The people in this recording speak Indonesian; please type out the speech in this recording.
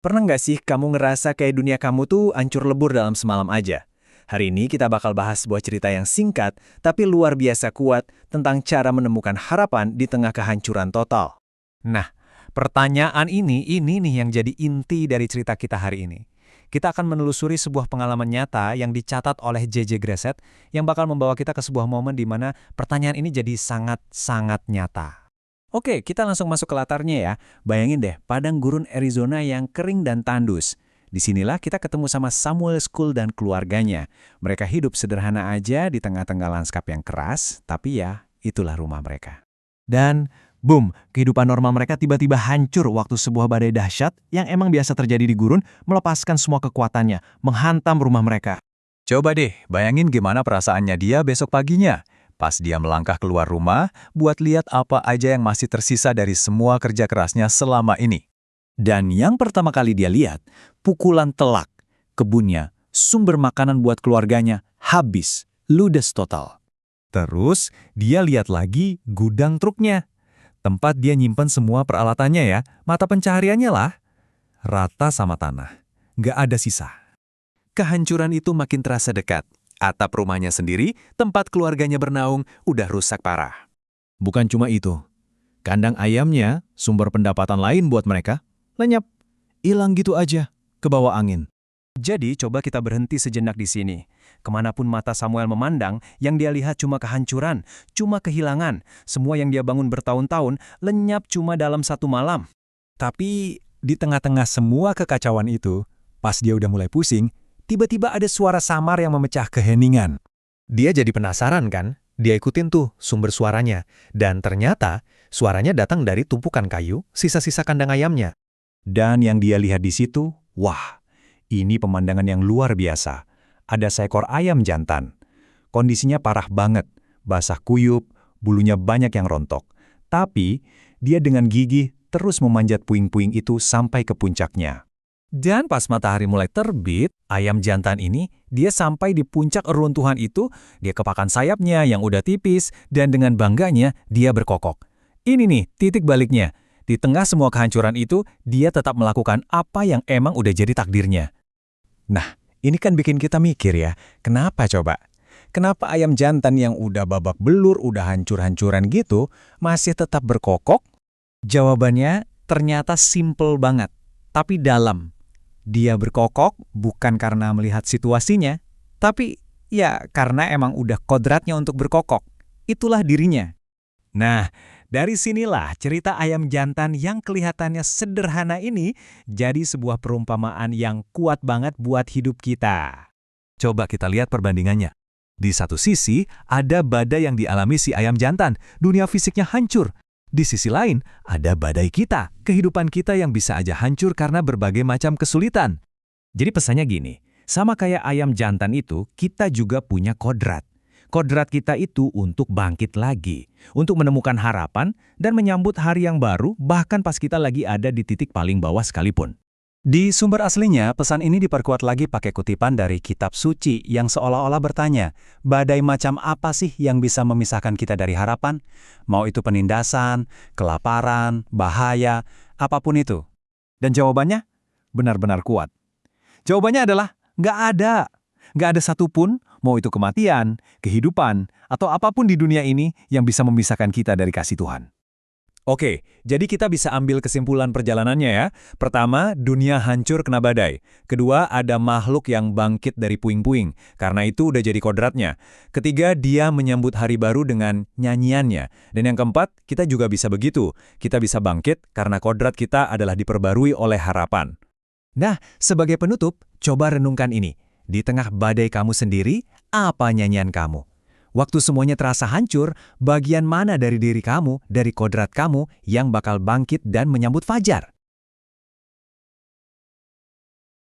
Pernah nggak sih kamu ngerasa kayak dunia kamu tuh hancur lebur dalam semalam aja? Hari ini kita bakal bahas sebuah cerita yang singkat, tapi luar biasa kuat tentang cara menemukan harapan di tengah kehancuran total. Nah, pertanyaan ini nih yang jadi inti dari cerita kita hari ini. Kita akan menelusuri sebuah pengalaman nyata yang dicatat oleh J.J. Gressett yang bakal membawa kita ke sebuah momen di mana pertanyaan ini jadi sangat-sangat nyata. Oke, kita langsung masuk ke latarnya ya. Bayangin deh, padang gurun Arizona yang kering dan tandus. Disinilah kita ketemu sama Samuel School dan keluarganya. Mereka hidup sederhana aja di tengah-tengah lanskap yang keras, tapi ya, itulah rumah mereka. Dan, boom, kehidupan normal mereka tiba-tiba hancur waktu sebuah badai dahsyat yang emang biasa terjadi di gurun melepaskan semua kekuatannya, menghantam rumah mereka. Coba deh, bayangin gimana perasaannya dia besok paginya. Pas dia melangkah keluar rumah, buat lihat apa aja yang masih tersisa dari semua kerja kerasnya selama ini. Dan yang pertama kali dia lihat, pukulan telak. Kebunnya, sumber makanan buat keluarganya, habis, ludes total. Terus, dia lihat lagi gudang truknya. Tempat dia nyimpen semua peralatannya ya, mata pencahariannya lah. Rata sama tanah, nggak ada sisa. Kehancuran itu makin terasa dekat. Atap rumahnya sendiri, tempat keluarganya bernaung, udah rusak parah. Bukan cuma itu. Kandang ayamnya, sumber pendapatan lain buat mereka, lenyap. Hilang gitu aja, ke bawah angin. Jadi coba kita berhenti sejenak di sini. Kemanapun mata Samuel memandang, yang dia lihat cuma kehancuran, cuma kehilangan. Semua yang dia bangun bertahun-tahun, lenyap cuma dalam satu malam. Tapi di tengah-tengah semua kekacauan itu, pas dia udah mulai pusing, tiba-tiba ada suara samar yang memecah keheningan. Dia jadi penasaran kan? Dia ikutin tuh sumber suaranya. Dan ternyata suaranya datang dari tumpukan kayu, sisa-sisa kandang ayamnya. Dan yang dia lihat di situ, wah, ini pemandangan yang luar biasa. Ada seekor ayam jantan. Kondisinya parah banget, basah kuyup, bulunya banyak yang rontok. Tapi dia dengan gigih terus memanjat puing-puing itu sampai ke puncaknya. Dan pas matahari mulai terbit, ayam jantan ini, dia sampai di puncak reruntuhan itu, dia kepakan sayapnya yang udah tipis, dan dengan bangganya, dia berkokok. Ini nih, titik baliknya. Di tengah semua kehancuran itu, dia tetap melakukan apa yang emang udah jadi takdirnya. Nah, ini kan bikin kita mikir ya, kenapa coba? Kenapa ayam jantan yang udah babak belur, udah hancur-hancuran gitu, masih tetap berkokok? Jawabannya ternyata simple banget, tapi dalam. Dia berkokok bukan karena melihat situasinya, tapi ya karena emang udah kodratnya untuk berkokok. Itulah dirinya. Nah, dari sinilah cerita ayam jantan yang kelihatannya sederhana ini jadi sebuah perumpamaan yang kuat banget buat hidup kita. Coba kita lihat perbandingannya. Di satu sisi, ada badai yang dialami si ayam jantan, dunia fisiknya hancur. Di sisi lain, ada badai kita, kehidupan kita yang bisa aja hancur karena berbagai macam kesulitan. Jadi pesannya gini, sama kayak ayam jantan itu, kita juga punya kodrat. Kodrat kita itu untuk bangkit lagi, untuk menemukan harapan dan menyambut hari yang baru bahkan pas kita lagi ada di titik paling bawah sekalipun. Di sumber aslinya, pesan ini diperkuat lagi pakai kutipan dari kitab suci yang seolah-olah bertanya, badai macam apa sih yang bisa memisahkan kita dari harapan? Mau itu penindasan, kelaparan, bahaya, apapun itu. Dan jawabannya benar-benar kuat. Jawabannya adalah nggak ada. Nggak ada satupun, mau itu kematian, kehidupan, atau apapun di dunia ini yang bisa memisahkan kita dari kasih Tuhan. Oke, jadi kita bisa ambil kesimpulan perjalanannya ya. Pertama, dunia hancur kena badai. Kedua, ada makhluk yang bangkit dari puing-puing, karena itu udah jadi kodratnya. Ketiga, dia menyambut hari baru dengan nyanyiannya. Dan yang keempat, kita juga bisa begitu. Kita bisa bangkit karena kodrat kita adalah diperbarui oleh harapan. Nah, sebagai penutup, coba renungkan ini. Di tengah badai kamu sendiri, apa nyanyian kamu? Waktu semuanya terasa hancur, bagian mana dari diri kamu, dari kodrat kamu, yang bakal bangkit dan menyambut fajar?